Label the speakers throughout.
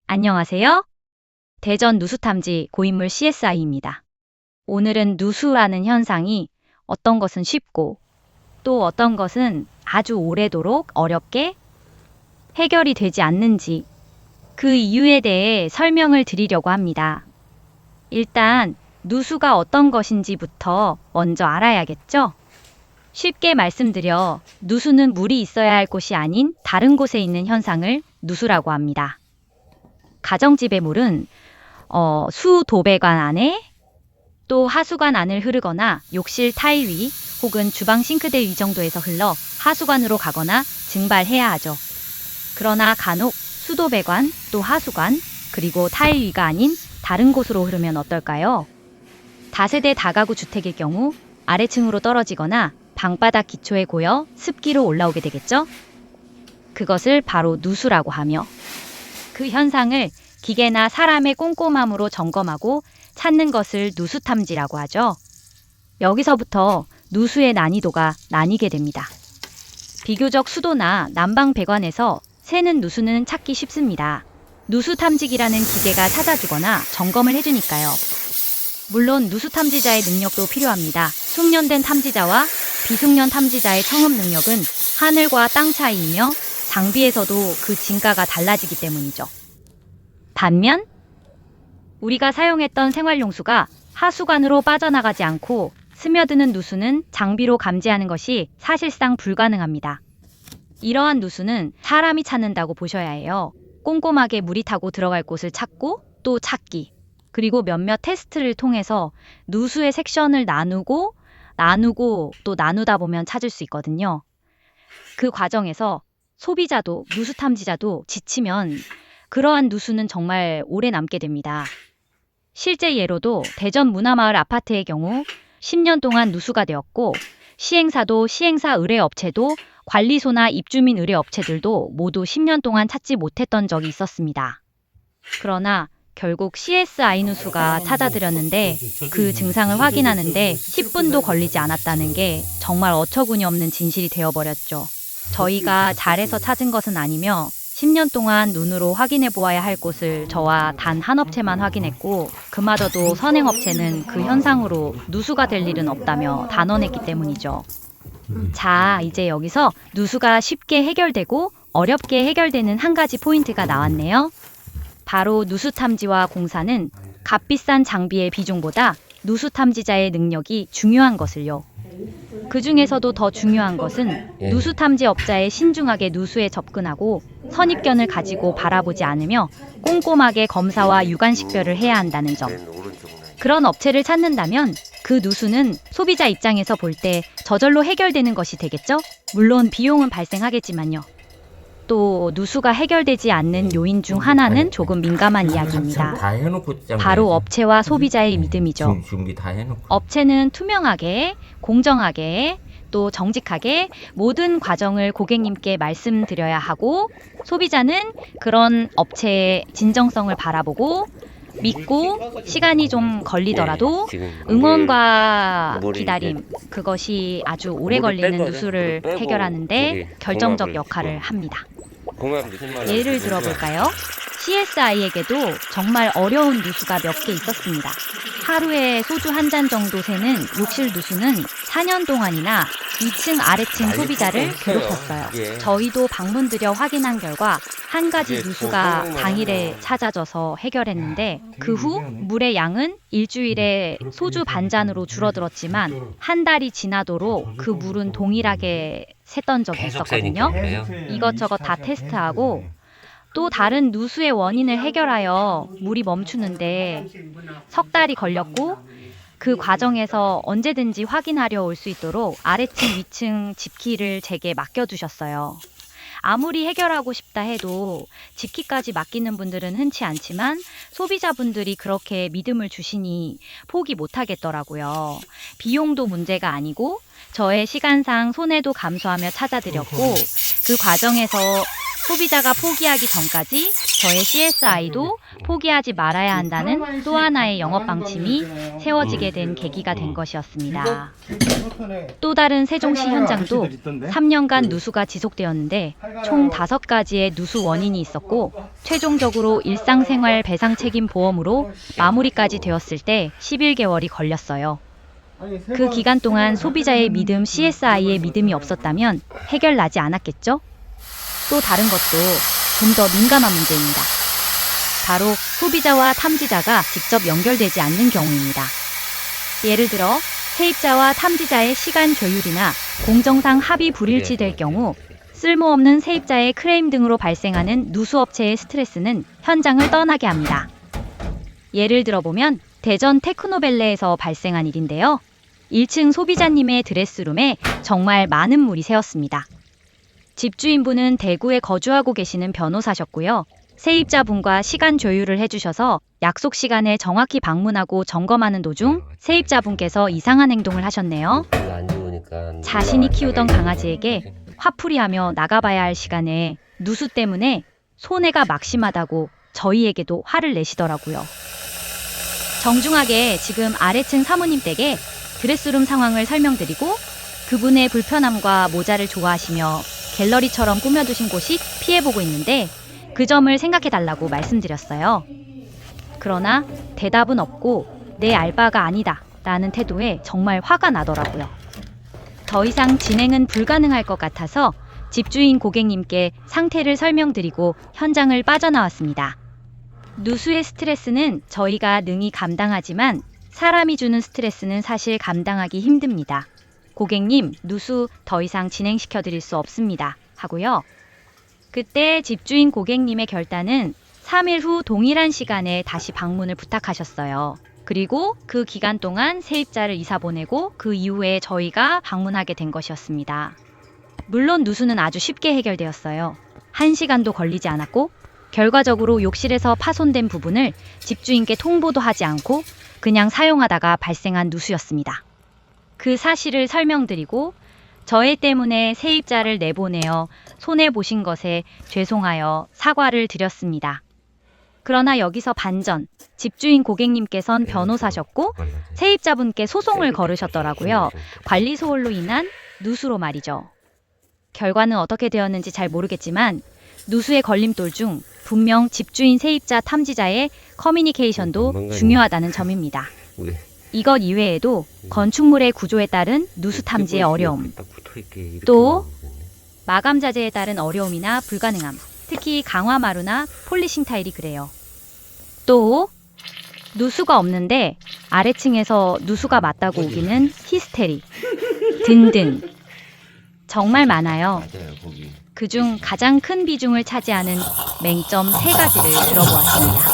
Speaker 1: 안녕하세요. 대전 누수탐지 고인물 CSI입니다. 오늘은 누수라는 현상이 어떤 것은 쉽고 또 어떤 것은 아주 오래도록 어렵게 해결이 되지 않는지 그 이유에 대해 설명을 드리려고 합니다. 일단 누수가 어떤 것인지부터 먼저 알아야겠죠? 쉽게 말씀드려 누수는 물이 있어야 할 곳이 아닌 다른 곳에 있는 현상을 누수라고 합니다. 가정집의 물은 수도배관 안에 또 하수관 안을 흐르거나 욕실 타일 위 혹은 주방 싱크대 위 정도에서 흘러 하수관으로 가거나 증발해야 하죠. 그러나 간혹 수도배관 또 하수관 그리고 타일 위가 아닌 다른 곳으로 흐르면 어떨까요? 다세대 다가구 주택일 경우 아래층으로 떨어지거나 방바닥 기초에 고여 습기로 올라오게 되겠죠? 그것을 바로 누수라고 하며 그 현상을 기계나 사람의 꼼꼼함으로 점검하고 찾는 것을 누수탐지라고 하죠. 여기서부터 누수의 난이도가 나뉘게 됩니다. 비교적 수도나 난방 배관에서 새는 누수는 찾기 쉽습니다. 누수탐지기라는 기계가 찾아주거나 점검을 해주니까요. 물론 누수탐지자의 능력도 필요합니다. 숙련된 탐지자와 비숙련 탐지자의 청음 능력은 하늘과 땅 차이이며 장비에서도 그 진가가 달라지기 때문이죠. 반면 우리가 사용했던 생활용수가 하수관으로 빠져나가지 않고 스며드는 누수는 장비로 감지하는 것이 사실상 불가능합니다. 이러한 누수는 사람이 찾는다고 보셔야 해요. 꼼꼼하게 물이 타고 들어갈 곳을 찾고 또 찾기, 그리고 몇몇 테스트를 통해서 누수의 섹션을 나누고 또 나누다 보면 찾을 수 있거든요. 그 과정에서 소비자도 누수탐지자도 지치면 그러한 누수는 정말 오래 남게 됩니다. 실제 예로도 대전 문화마을 아파트의 경우 10년 동안 누수가 되었고 시행사도 시행사 의뢰업체도 관리소나 입주민 의뢰업체들도 모두 10년 동안 찾지 못했던 적이 있었습니다. 그러나 결국 CSI 누수가 찾아들였는데 그 증상을 확인하는데 10분도 걸리지 않았다는 게 정말 어처구니 없는 진실이 되어버렸죠. 저희가 잘해서 찾은 것은 아니며 10년 동안 눈으로 확인해 보아야 할 곳을 저와 단 한 업체만 확인했고 그마저도 선행업체는 그 현상으로 누수가 될 일은 없다며 단언했기 때문이죠. 자, 이제 여기서 누수가 쉽게 해결되고 어렵게 해결되는 한 가지 포인트가 나왔네요. 바로 누수탐지와 공사는 값비싼 장비의 비중보다 누수탐지자의 능력이 중요한 것을요. 그 중에서도 더 중요한 것은 누수탐지업자의 신중하게 누수에 접근하고 선입견을 가지고 바라보지 않으며 꼼꼼하게 검사와 유관식별을 해야 한다는 점. 그런 업체를 찾는다면 그 누수는 소비자 입장에서 볼 때 저절로 해결되는 것이 되겠죠? 물론 비용은 발생하겠지만요. 또 누수가 해결되지 않는 요인 중 하나는 조금 민감한 이야기입니다. 바로 업체와 소비자의 믿음이죠. 업체는 투명하게, 공정하게, 또 정직하게 모든 과정을 고객님께 말씀드려야 하고 소비자는 그런 업체의 진정성을 바라보고 믿고 시간이 좀 걸리더라도 응원과 기다림, 그것이 아주 오래 걸리는 누수를 해결하는데 결정적 역할을 합니다. 예를 들어볼까요? CSI에게도 정말 어려운 누수가 몇 개 있었습니다. 하루에 소주 한 잔 정도 새는 욕실 누수는 4년 동안이나 2층 아래층 소비자를 괴롭혔어요. 저희도 방문드려 확인한 결과 한 가지 누수가 당일에 찾아져서 해결했는데 그 후 물의 양은 일주일에 소주 반 잔으로 줄어들었지만 한 달이 지나도록 그 물은 동일하게 샜던 적이 있었거든요. 이것저것 다 테스트하고 또 다른 누수의 원인을 해결하여 물이 멈추는데 석 달이 걸렸고 그 과정에서 언제든지 확인하려 올 수 있도록 아래층 위층 집키를 제게 맡겨두셨어요. 아무리 해결하고 싶다 해도 집키까지 맡기는 분들은 흔치 않지만 소비자분들이 그렇게 믿음을 주시니 포기 못하겠더라고요. 비용도 문제가 아니고 저의 시간상 손해도 감수하며 찾아드렸고 그 과정에서 소비자가 포기하기 전까지 저의 CSI도 포기하지 말아야 한다는 또 하나의 영업 방침이 세워지게 된 계기가 된 것이었습니다. 또 다른 세종시 현장도 3년간 누수가 지속되었는데 총 5가지의 누수 원인이 있었고 최종적으로 일상생활 배상 책임 보험으로 마무리까지 되었을 때 11개월이 걸렸어요. 그 기간 동안 소비자의 믿음, CSI의 믿음이 없었다면 해결나지 않았겠죠? 또 다른 것도 좀 더 민감한 문제입니다. 바로 소비자와 탐지자가 직접 연결되지 않는 경우입니다. 예를 들어 세입자와 탐지자의 시간 조율이나 공정상 합의 불일치될 경우 쓸모없는 세입자의 클레임 등으로 발생하는 누수업체의 스트레스는 현장을 떠나게 합니다. 예를 들어보면 대전 테크노밸리에서 발생한 일인데요. 1층 소비자님의 드레스룸에 정말 많은 물이 새었습니다. 집주인분은 대구에 거주하고 계시는 변호사셨고요. 세입자분과 시간 조율을 해주셔서 약속 시간에 정확히 방문하고 점검하는 도중 세입자분께서 이상한 행동을 하셨네요. 자신이 키우던 강아지에게 화풀이하며 나가봐야 할 시간에 누수 때문에 손해가 막심하다고 저희에게도 화를 내시더라고요. 정중하게 지금 아래층 사모님 댁에 드레스룸 상황을 설명드리고 그분의 불편함과 모자를 좋아하시며 갤러리처럼 꾸며두신 곳이 피해보고 있는데 그 점을 생각해달라고 말씀드렸어요. 그러나 대답은 없고 내 알바가 아니다 라는 태도에 정말 화가 나더라고요. 더 이상 진행은 불가능할 것 같아서 집주인 고객님께 상태를 설명드리고 현장을 빠져나왔습니다. 누수의 스트레스는 저희가 능히 감당하지만 사람이 주는 스트레스는 사실 감당하기 힘듭니다. 고객님, 누수 더 이상 진행시켜드릴 수 없습니다. 하고요. 그때 집주인 고객님의 결단은 3일 후 동일한 시간에 다시 방문을 부탁하셨어요. 그리고 그 기간 동안 세입자를 이사 보내고 그 이후에 저희가 방문하게 된 것이었습니다. 물론 누수는 아주 쉽게 해결되었어요. 1시간도 걸리지 않았고 결과적으로 욕실에서 파손된 부분을 집주인께 통보도 하지 않고 그냥 사용하다가 발생한 누수였습니다. 그 사실을 설명드리고 저희 때문에 세입자를 내보내어 손해보신 것에 죄송하여 사과를 드렸습니다. 그러나 여기서 반전, 집주인 고객님께선 변호사셨고 세입자분께 소송을 걸으셨더라고요. 관리 소홀로 인한 누수로 말이죠. 결과는 어떻게 되었는지 잘 모르겠지만 누수의 걸림돌 중 분명 집주인 세입자 탐지자의 커뮤니케이션도 중요하다는 점입니다. 이것 이외에도 건축물의 구조에 따른 누수 탐지의 어려움, 또 마감 자재에 따른 어려움이나 불가능함, 특히 강화마루나 폴리싱 타일이 그래요. 또 누수가 없는데 아래층에서 누수가 맞다고 우기는 히스테리 등등 정말 많아요. 그중 가장 큰 비중을 차지하는 맹점 3가지를 들어보았습니다.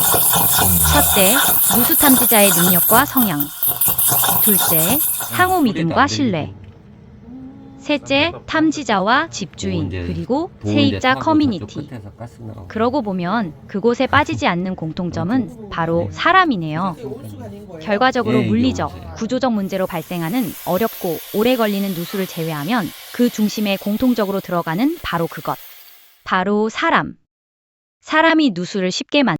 Speaker 1: 첫째, 누수 탐지자의 능력과 성향. 둘째, 상호 믿음과 신뢰. 셋째, 탐지자와 집주인, 그리고 세입자 커뮤니티. 그러고 보면 그곳에 빠지지 않는 공통점은 바로 사람이네요. 결과적으로 물리적, 구조적 문제로 발생하는 어렵고 오래 걸리는 누수를 제외하면 그 중심에 공통적으로 들어가는 바로 그것. 바로 사람. 사람이 누수를 쉽게